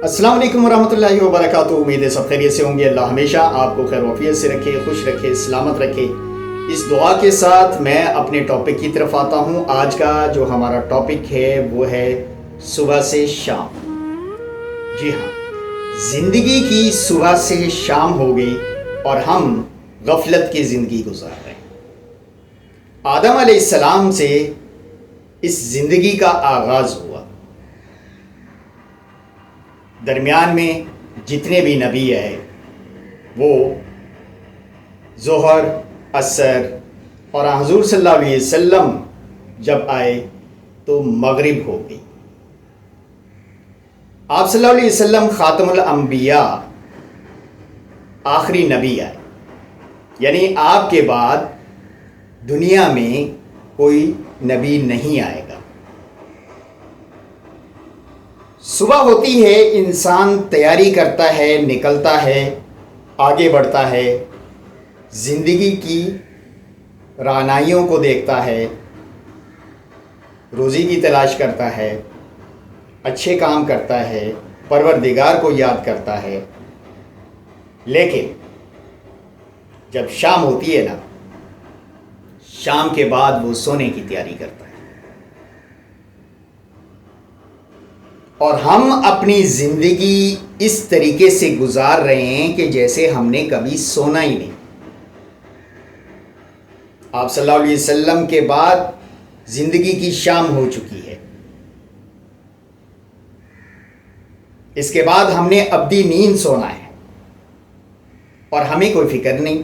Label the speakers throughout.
Speaker 1: السلام علیکم ورحمۃ اللہ وبرکاتہ۔ امید ہے سب خیریت سے ہوں گے۔ اللہ ہمیشہ آپ کو خیر وعافیت سے رکھے، خوش رکھے، سلامت رکھے۔ اس دعا کے ساتھ میں اپنے ٹاپک کی طرف آتا ہوں۔ آج کا جو ہمارا ٹاپک ہے وہ ہے صبح سے شام۔ جی ہاں، زندگی کی صبح سے شام ہو گئی اور ہم غفلت کی زندگی گزار رہے ہیں۔ آدم علیہ السلام سے اس زندگی کا آغاز ہوا۔ درمیان میں جتنے بھی نبی آئے وہ ظہر، عصر اور حضور صلی اللہ علیہ وسلم جب آئے تو مغرب ہو گئی۔ آپ صلی اللہ علیہ وسلم خاتم الانبیاء آخری نبی آئے، یعنی آپ کے بعد دنیا میں کوئی نبی نہیں آئے گا۔ صبح ہوتی ہے، انسان تیاری کرتا ہے، نکلتا ہے، آگے بڑھتا ہے، زندگی کی رعنائیوں کو دیکھتا ہے، روزی کی تلاش کرتا ہے، اچھے کام کرتا ہے، پروردگار کو یاد کرتا ہے۔ لیکن جب شام ہوتی ہے نا، شام کے بعد وہ سونے کی تیاری کرتا ہے۔ اور ہم اپنی زندگی اس طریقے سے گزار رہے ہیں کہ جیسے ہم نے کبھی سونا ہی نہیں۔ آپ صلی اللہ علیہ وسلم کے بعد زندگی کی شام ہو چکی ہے۔ اس کے بعد ہم نے ابدی نیند سونا ہے اور ہمیں کوئی فکر نہیں۔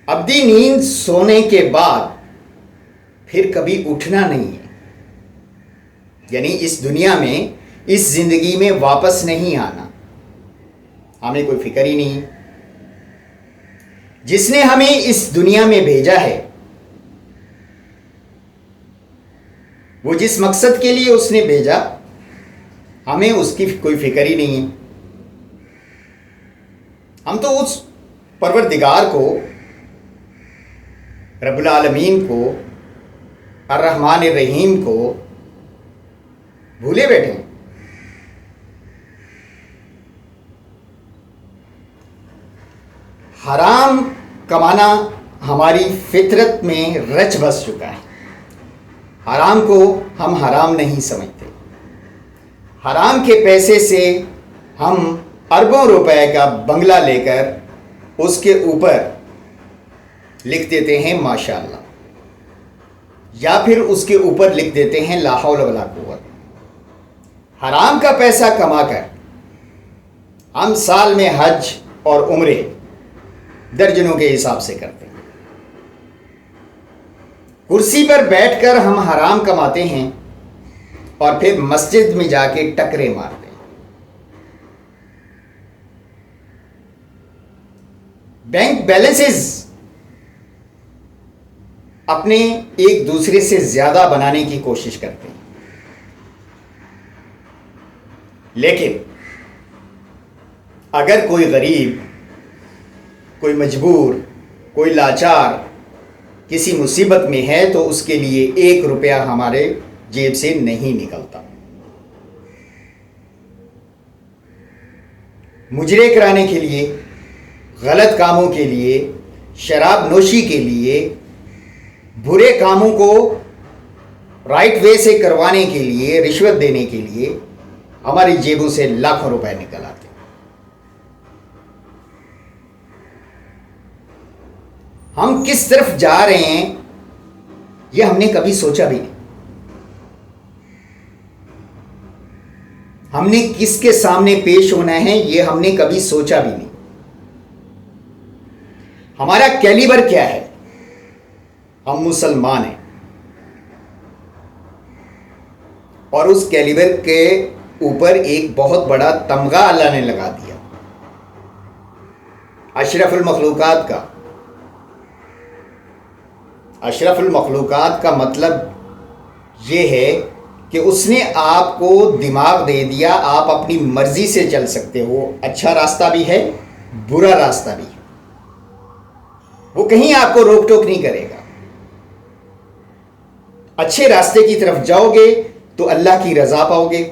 Speaker 1: ابدی نیند سونے کے بعد پھر کبھی اٹھنا نہیں ہے، یعنی اس دنیا میں، اس زندگی میں واپس نہیں آنا۔ ہمیں کوئی فکر ہی نہیں۔ جس نے ہمیں اس دنیا میں بھیجا ہے، وہ جس مقصد کے لیے اس نے بھیجا، ہمیں اس کی کوئی فکر ہی نہیں۔ ہم تو اس پروردگار کو، رب العالمین کو، الرحمن الرحیم کو بھولے بیٹھے ہیں۔ حرام کمانا ہماری فطرت میں رچ بس چکا ہے۔ حرام کو ہم حرام نہیں سمجھتے۔ حرام کے پیسے سے ہم اربوں روپے کا بنگلہ لے کر اس کے اوپر لکھ دیتے ہیں ماشاءاللہ، یا پھر اس کے اوپر لکھ دیتے ہیں لا حول ولا قوت۔ حرام کا پیسہ کما کر ہم سال میں حج اور عمرے درجنوں کے حساب سے کرتے ہیں۔ کرسی پر بیٹھ کر ہم حرام کماتے ہیں اور پھر مسجد میں جا کے ٹکرے مارتے ہیں۔ بینک بیلنسز اپنے ایک دوسرے سے زیادہ بنانے کی کوشش کرتے ہیں، لیکن اگر کوئی غریب، کوئی مجبور، کوئی لاچار کسی مصیبت میں ہے تو اس کے لیے 1 روپیہ ہمارے جیب سے نہیں نکلتا۔ مجرے کرانے کے لیے، غلط کاموں کے لیے، شراب نوشی کے لیے، برے کاموں کو رائٹ وے سے کروانے کے لیے، رشوت دینے کے لیے ہماری جیبوں سے لاکھوں روپے نکل آتے ہیں۔ ہم کس طرف جا رہے ہیں یہ ہم نے کبھی سوچا بھی نہیں۔ ہم نے کس کے سامنے پیش ہونا ہے یہ ہم نے کبھی سوچا بھی نہیں۔ ہمارا کیلیبر کیا ہے؟ ہم مسلمان ہیں، اور اس کیلیبر کے اوپر ایک بہت بڑا تمغہ اللہ نے لگا دیا، اشرف المخلوقات کا۔ اشرف المخلوقات کا مطلب یہ ہے کہ اس نے آپ کو دماغ دے دیا، آپ اپنی مرضی سے چل سکتے ہو۔ اچھا راستہ بھی ہے، برا راستہ بھی ہے، وہ کہیں آپ کو روک ٹوک نہیں کرے گا۔ اچھے راستے کی طرف جاؤ گے تو اللہ کی رضا پاؤ گے،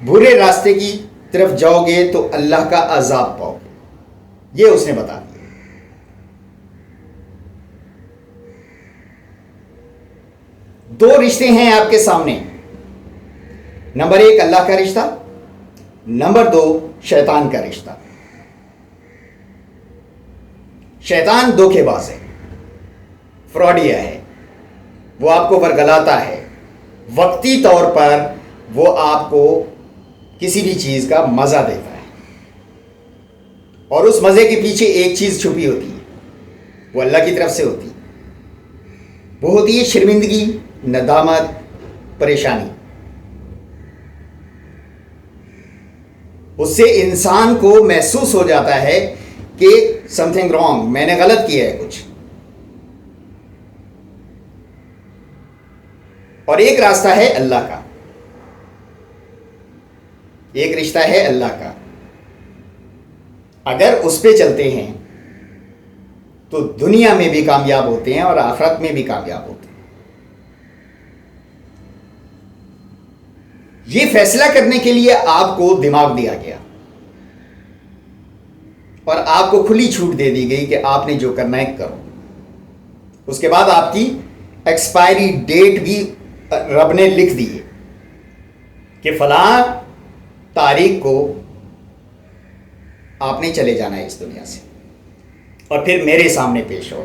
Speaker 1: برے راستے کی طرف جاؤ گے تو اللہ کا عذاب پاؤ گے. یہ اس نے بتا دیا. دو رشتے ہیں آپ کے سامنے. نمبر 1 اللہ کا رشتہ, نمبر 2 شیطان کا رشتہ. شیطان دھوکے باز ہے, فراڈیا ہے. وہ آپ کو ورگلاتا ہے. وقتی طور پر وہ آپ کو کسی بھی چیز کا مزہ دیتا ہے, اور اس مزے کے پیچھے ایک چیز چھپی ہوتی ہے, وہ اللہ کی طرف سے ہوتی ہے. وہ ہوتی ہے شرمندگی, ندامت, پریشانی. اس سے انسان کو محسوس ہو جاتا ہے کہ سم تھنگ رانگ, میں نے غلط کیا ہے کچھ. اور ایک راستہ ہے اللہ کا, ایک رشتہ ہے اللہ کا. اگر اس پہ چلتے ہیں تو دنیا میں بھی کامیاب ہوتے ہیں اور آخرت میں بھی کامیاب ہوتے ہیں. یہ فیصلہ کرنے کے لیے آپ کو دماغ دیا گیا اور آپ کو کھلی چھوٹ دے دی گئی کہ آپ نے جو کرنا ہے کرو. اس کے بعد آپ کی ایکسپائری ڈیٹ بھی رب نے لکھ دی ہے کہ فلاں تاریخ کو آپ نے چلے جانا ہے اس دنیا سے, اور پھر میرے سامنے پیش ہو.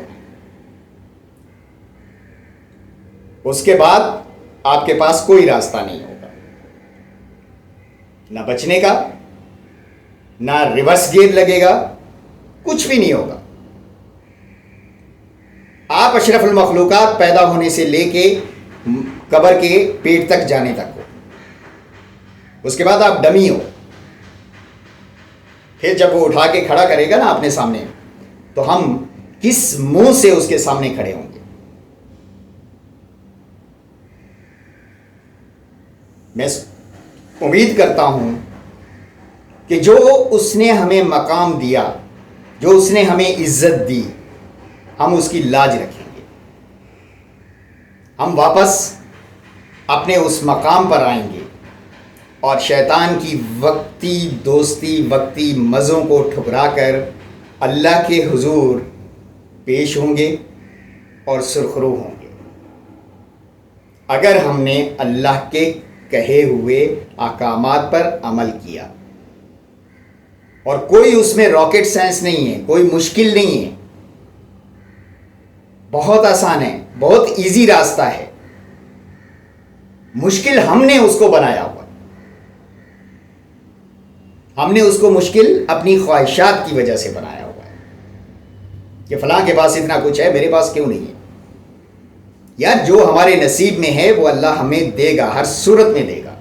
Speaker 1: اس کے بعد آپ کے پاس کوئی راستہ نہیں ہوگا, نہ بچنے کا, نہ ریورس گیئر لگے گا, کچھ بھی نہیں ہوگا. آپ اشرف المخلوقات پیدا ہونے سے لے کے قبر کے پیٹ تک جانے تک ہو. اس کے بعد آپ ڈمی ہو. پھر جب وہ اٹھا کے کھڑا کرے گا نا اپنے سامنے, تو ہم کس منہ سے اس کے سامنے کھڑے ہوں گے. میں امید کرتا ہوں کہ جو اس نے ہمیں مقام دیا, جو اس نے ہمیں عزت دی, ہم اس کی لاج رکھیں گے. ہم واپس اپنے اس مقام پر آئیں گے اور شیطان کی وقتی دوستی, وقتی مزوں کو ٹھکرا کر اللہ کے حضور پیش ہوں گے اور سرخرو ہوں گے, اگر ہم نے اللہ کے کہے ہوئے احکامات پر عمل کیا. اور کوئی اس میں راکٹ سائنس نہیں ہے, کوئی مشکل نہیں ہے, بہت آسان ہے, بہت ایزی راستہ ہے. مشکل ہم نے اس کو بنایا ہوا, ہم نے اس کو مشکل اپنی خواہشات کی وجہ سے بنایا ہوا ہے کہ فلاں کے پاس اتنا کچھ ہے, میرے پاس کیوں نہیں ہے. یار جو ہمارے نصیب میں ہے وہ اللہ ہمیں دے گا, ہر صورت میں دے گا.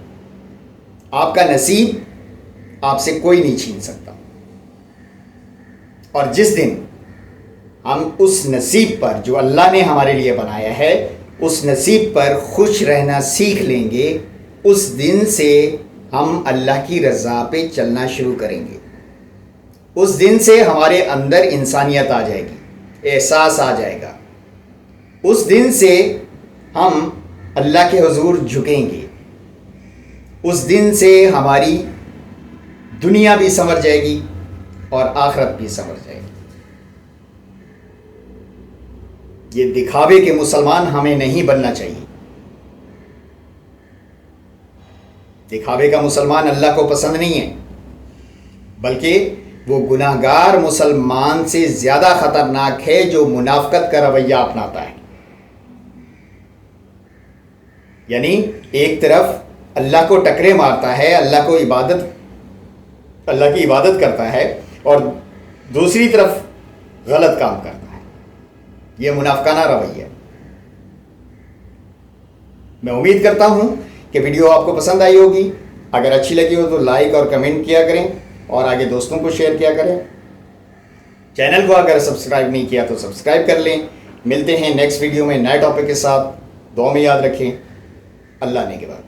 Speaker 1: آپ کا نصیب آپ سے کوئی نہیں چھین سکتا. اور جس دن ہم اس نصیب پر جو اللہ نے ہمارے لیے بنایا ہے, اس نصیب پر خوش رہنا سیکھ لیں گے, اس دن سے ہم اللہ کی رضا پہ چلنا شروع کریں گے. اس دن سے ہمارے اندر انسانیت آ جائے گی, احساس آ جائے گا. اس دن سے ہم اللہ کے حضور جھکیں گے. اس دن سے ہماری دنیا بھی سنور جائے گی اور آخرت بھی سنور جائے گی. یہ دکھاوے کے مسلمان ہمیں نہیں بننا چاہیے. دکھاوے کا مسلمان اللہ کو پسند نہیں ہے, بلکہ وہ گناہگار مسلمان سے زیادہ خطرناک ہے جو منافقت کا رویہ اپناتا ہے. یعنی ایک طرف اللہ کو ٹکرے مارتا ہے, اللہ کی عبادت کرتا ہے, اور دوسری طرف غلط کام کرتا ہے. یہ منافقانہ رویہ ہے. میں امید کرتا ہوں کہ ویڈیو آپ کو پسند آئی ہوگی. اگر اچھی لگی ہو تو لائک اور کمنٹ کیا کریں اور آگے دوستوں کو شیئر کیا کریں. چینل کو اگر سبسکرائب نہیں کیا تو سبسکرائب کر لیں. ملتے ہیں نیکسٹ ویڈیو میں نئے ٹاپک کے ساتھ. دعا میں یاد رکھیں. اللہ نے کے بعد